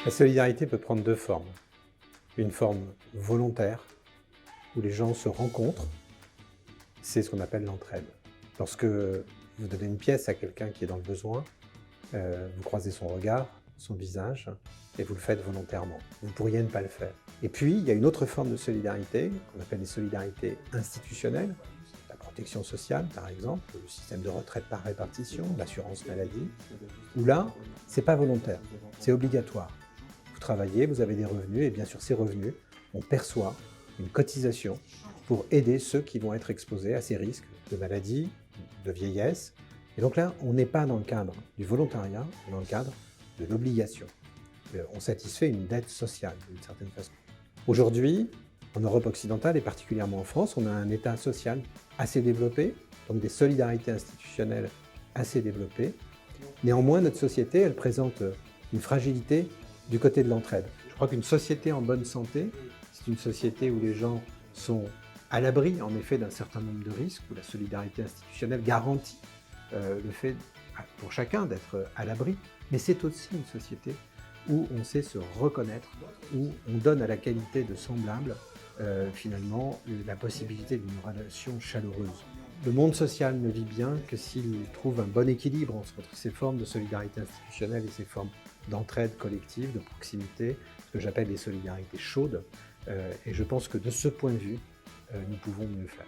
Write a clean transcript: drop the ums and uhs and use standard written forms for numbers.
La solidarité peut prendre deux formes. Une forme volontaire, où les gens se rencontrent, c'est ce qu'on appelle l'entraide. Lorsque vous donnez une pièce à quelqu'un qui est dans le besoin, vous croisez son regard, son visage, et vous le faites volontairement. Vous pourriez ne pas le faire. Et puis, il y a une autre forme de solidarité, qu'on appelle les solidarités institutionnelles, la protection sociale, par exemple, le système de retraite par répartition, l'assurance maladie, où là, c'est pas volontaire, c'est obligatoire. Vous travaillez, vous avez des revenus, et bien sûr, ces revenus, on perçoit une cotisation pour aider ceux qui vont être exposés à ces risques de maladie, de vieillesse. Et donc là, on n'est pas dans le cadre du volontariat, mais dans le cadre de l'obligation. On satisfait une dette sociale, d'une certaine façon. Aujourd'hui, en Europe occidentale et particulièrement en France, on a un État social assez développé, donc des solidarités institutionnelles assez développées. Néanmoins, notre société, elle présente une fragilité du côté de l'entraide. Je crois qu'une société en bonne santé, c'est une société où les gens sont à l'abri, en effet, d'un certain nombre de risques, où la solidarité institutionnelle garantit le fait pour chacun d'être à l'abri. Mais c'est aussi une société où on sait se reconnaître, où on donne à la qualité de semblable, finalement, la possibilité d'une relation chaleureuse. Le monde social ne vit bien que s'il trouve un bon équilibre entre ces formes de solidarité institutionnelle et ces formes d'entraide collective, de proximité, ce que j'appelle les solidarités chaudes. Et je pense que de ce point de vue, nous pouvons mieux faire.